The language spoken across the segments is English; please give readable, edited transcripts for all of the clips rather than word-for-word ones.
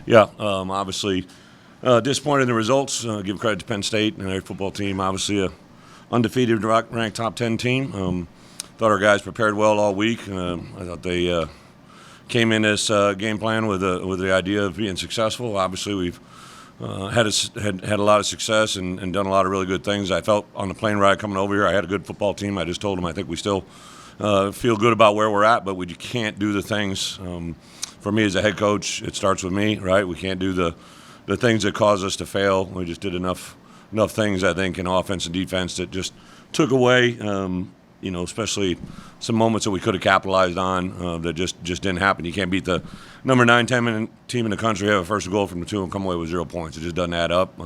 Yeah, obviously disappointed in the results. Give credit to Penn State and their football team. Obviously, a undefeated ranked top 10 team. Thought our guys prepared well all week. I thought they came in this game plan with the idea of being successful. Obviously, we've had a lot of success and done a lot of really good things. I felt on the plane ride coming over here, I had a good football team. I just told them I think we still feel good about where we're at, but we can't do the things. For me as a head coach, it starts with me, right? We can't do the things that cause us to fail. We just did enough things, I think, in offense and defense that just took away, especially some moments that we could have capitalized on that just didn't happen. You can't beat the number 9, 10 team in the country, have a first goal from the 2 and come away with 0 points. It just doesn't add up.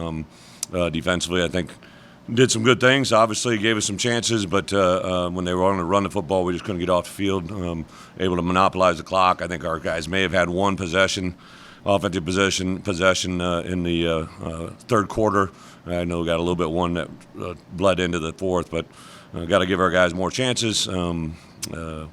Defensively, I think did some good things. Obviously, gave us some chances, but when they were on to run the football, we just couldn't get off the field. Able to monopolize the clock. I think our guys may have had one offensive possession in the third quarter. I know we got a little bit one that bled into the fourth, but got to give our guys more chances. I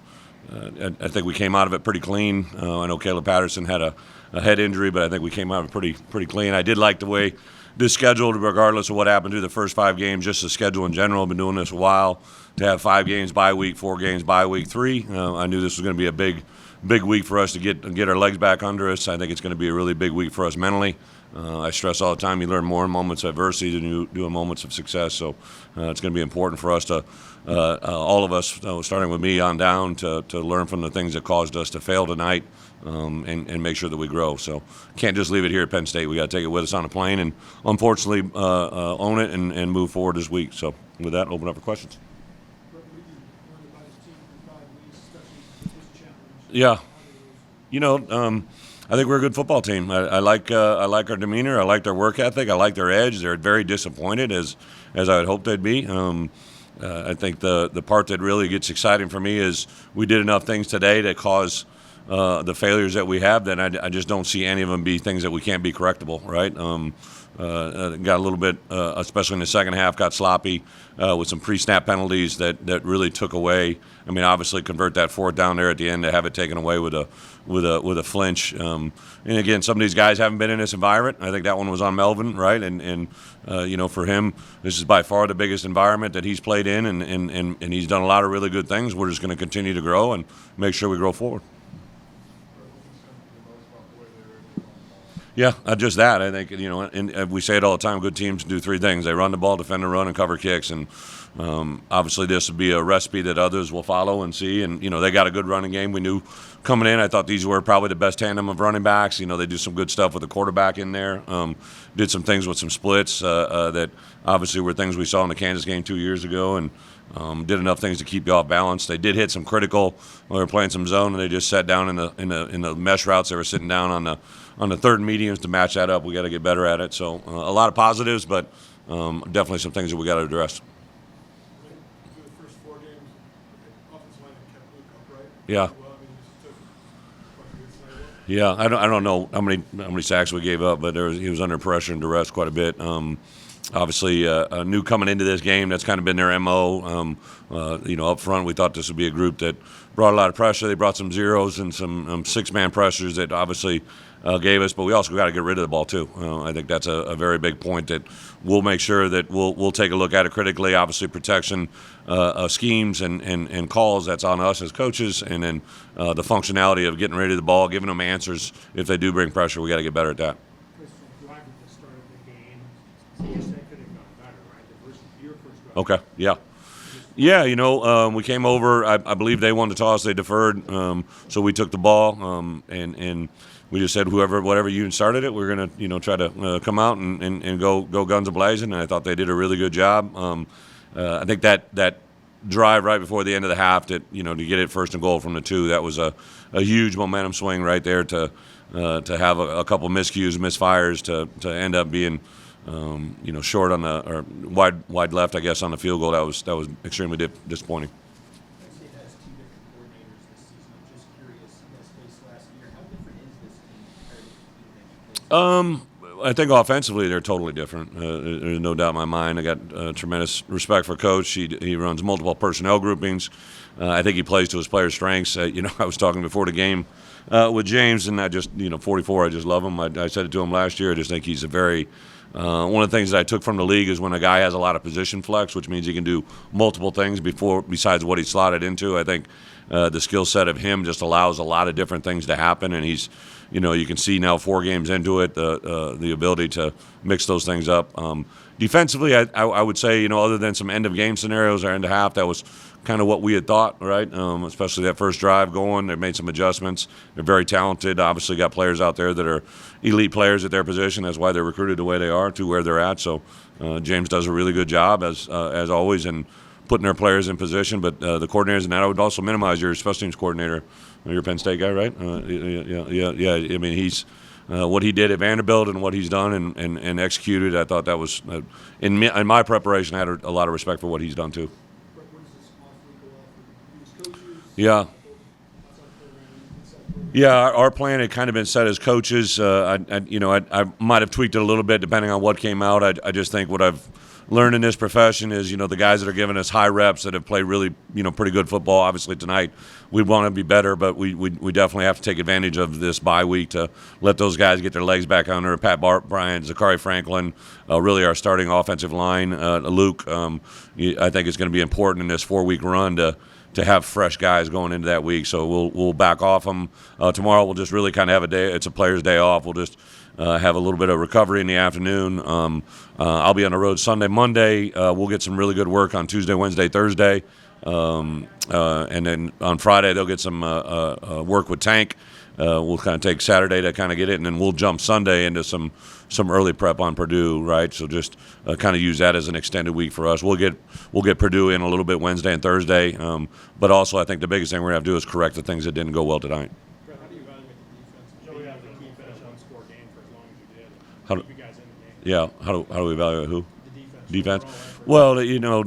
think we came out of it pretty clean. I know Caleb Patterson had a head injury, but I think we came out of it pretty clean. I did like the way this schedule, regardless of what happened through the first 5 games, just the schedule in general. I've been doing this a while. To have 5 games bye week, 4 games bye week 3, I knew this was going to be a big week for us to get our legs back under us. I think it's going to be a really big week for us mentally. I stress all the time, you learn more in moments of adversity than you do in moments of success. So it's going to be important for us to, all of us, starting with me on down, to learn from the things that caused us to fail tonight and make sure that we grow. So can't just leave it here at Penn State. We got to take it with us on the plane and unfortunately own it and move forward this week. So with that, open up for questions. Yeah, I think we're a good football team. I like our demeanor. I like their work ethic. I like their edge. They're very disappointed, as I would hope they'd be. I think the part that really gets exciting for me is we did enough things today that cause the failures that we have. That I just don't see any of them be things that we can't be correctable. Right? Got a little bit, especially in the second half, got sloppy with some pre-snap penalties that really took away. I mean, obviously, convert that 4th down there at the end to have it taken away with a flinch. And again, some of these guys haven't been in this environment. I think that one was on Melvin, right? And for him, this is by far the biggest environment that he's played in, and he's done a lot of really good things. We're just going to continue to grow and make sure we grow forward. Yeah, just that. I think, and we say it all the time, good teams do 3 things. They run the ball, defend the run, and cover kicks. And obviously this would be a recipe that others will follow and see. And, they got a good running game. We knew coming in, I thought these were probably the best tandem of running backs. They do some good stuff with the quarterback in there. Did some things with some splits that obviously were things we saw in the Kansas game 2 years ago. And did enough things to keep you off balance. They did hit some critical when they were playing some zone, and they just sat down in the mesh routes. They were sitting down on the third and mediums to match that up. We got to get better at it. So a lot of positives, but definitely some things that we got to address. The first 4 games, offensive line kept Luke upright. Yeah. Yeah, I don't know how many sacks we gave up, but he was under pressure and duress quite a bit. Obviously, new coming into this game, that's kind of been their MO. Up front, we thought this would be a group that brought a lot of pressure. They brought some zeros and some 6-man pressures that obviously gave us, but we also got to get rid of the ball too. I think that's a very big point that we'll make sure that we'll take a look at it critically. Obviously, protection schemes and calls, that's on us as coaches, and then the functionality of getting rid of the ball, giving them answers if they do bring pressure. We got to get better at that. Okay, yeah. Yeah, we came over. I believe they won the toss. They deferred, so we took the ball, and we just said whatever unit started it, we're going to try to come out and go guns a-blazing. And I thought they did a really good job. I think that drive right before the end of the half to get it 1st and goal from the 2, that was a huge momentum swing right there to have a couple miscues, misfires to end up being short on or wide left, I guess, on the field goal. That was extremely disappointing. Penn State has 2 different coordinators this season. I'm just curious, you guys faced last year. How different is this team compared to the team that you faced? I think offensively they're totally different. There's no doubt in my mind. I got tremendous respect for Coach. He runs multiple personnel groupings. I think he plays to his players' strengths. I was talking before the game with James, and 44. I just love him. I said it to him last year. I just think he's a very one of the things that I took from the league is when a guy has a lot of position flex, which means he can do multiple things besides what he's slotted into. I think the skill set of him just allows a lot of different things to happen, and he's, you can see now 4 games into it, the ability to mix those things up. Defensively, I would say, other than some end-of-game scenarios or end-of-half, that was kind of what we had thought, right? Especially that first drive going. They've made some adjustments. They're very talented. Obviously got players out there that are elite players at their position. That's why they're recruited the way they are to where they're at. So James does a really good job, as always, in putting their players in position. But the coordinators, and that I would also minimize your special teams coordinator. You're a Penn State guy, right? Yeah. I mean, he's what he did at Vanderbilt and what he's done and executed. I thought that was, in my preparation, I had a lot of respect for what he's done too. What does this off-week go off? Use coaches? Yeah. Outside program, inside program? Yeah, our plan had kind of been set as coaches. I might have tweaked it a little bit depending on what came out. I just think what I've learned in this profession is, the guys that are giving us high reps that have played really, pretty good football. Obviously tonight we want to be better, but we definitely have to take advantage of this bye week to let those guys get their legs back under. Pat Bryant, Zachary Franklin, really our starting offensive line. Luke, I think it's going to be important in this 4-week run to have fresh guys going into that week. So we'll back off them. Tomorrow we'll just really kind of have a day. It's a player's day off. We'll just have a little bit of recovery in the afternoon. I'll be on the road Sunday, Monday. We'll get some really good work on Tuesday, Wednesday, Thursday. And then on Friday they'll get some work with Tank. We'll kind of take Saturday to kind of get it, and then we'll jump Sunday into some early prep on Purdue, right? So just kind of use that as an extended week for us. We'll get Purdue in a little bit Wednesday and Thursday, but also I think the biggest thing we're gonna have to do is correct the things that didn't go well tonight. Brett, how do you evaluate the defense? Joey had the key finish on score game for as long as you did. How do- Keep you guys in the game. Yeah, how do we evaluate who? The Defense. overall effort. Well,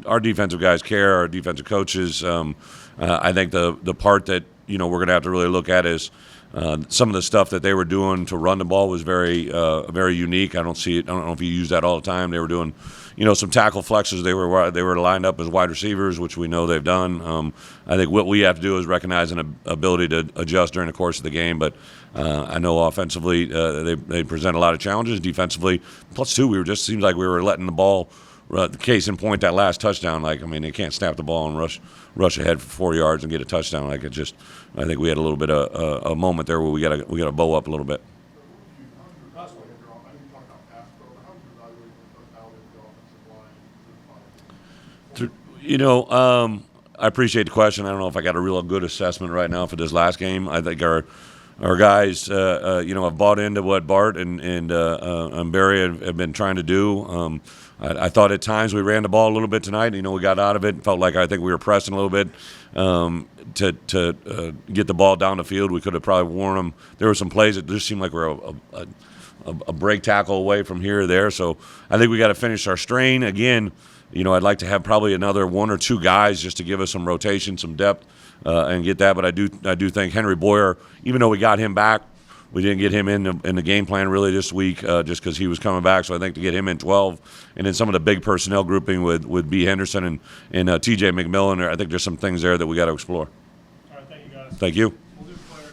our defensive guys care. Our defensive coaches. I think the part that we're going to have to really look at is some of the stuff that they were doing to run the ball was very unique. I don't know if you use that all the time. They were doing some tackle flexes. They were lined up as wide receivers, which we know they've done. I think what we have to do is recognize an ability to adjust during the course of the game. But I know offensively they present a lot of challenges. Defensively, plus two, seems like we were letting the ball. The case in point, that last touchdown. They can't snap the ball and rush ahead for 4 yards and get a touchdown. I think we had a little bit of a moment there where we got to bow up a little bit. How do you talk about pass pro, but how do you evaluate the totality of the offensive line through the final? I appreciate the question. I don't know if I got a real good assessment right now for this last game. I think our guys, have bought into what Bart and Barry have been trying to do. I thought at times we ran the ball a little bit tonight. We got out of it. Felt like I think we were pressing a little bit to get the ball down the field. We could have probably worn them. There were some plays that just seemed like we were a break tackle away from here or there. So I think we got to finish our strain again. I'd like to have probably another 1 or 2 guys just to give us some rotation, some depth, and get that. But I do think Henry Boyer, even though we got him back, we didn't get him in the game plan really this week just because he was coming back. So I think to get him in 12, and then some of the big personnel grouping with B. Henderson and T.J. McMillan, I think there's some things there that we got to explore. All right, thank you guys. Thank you.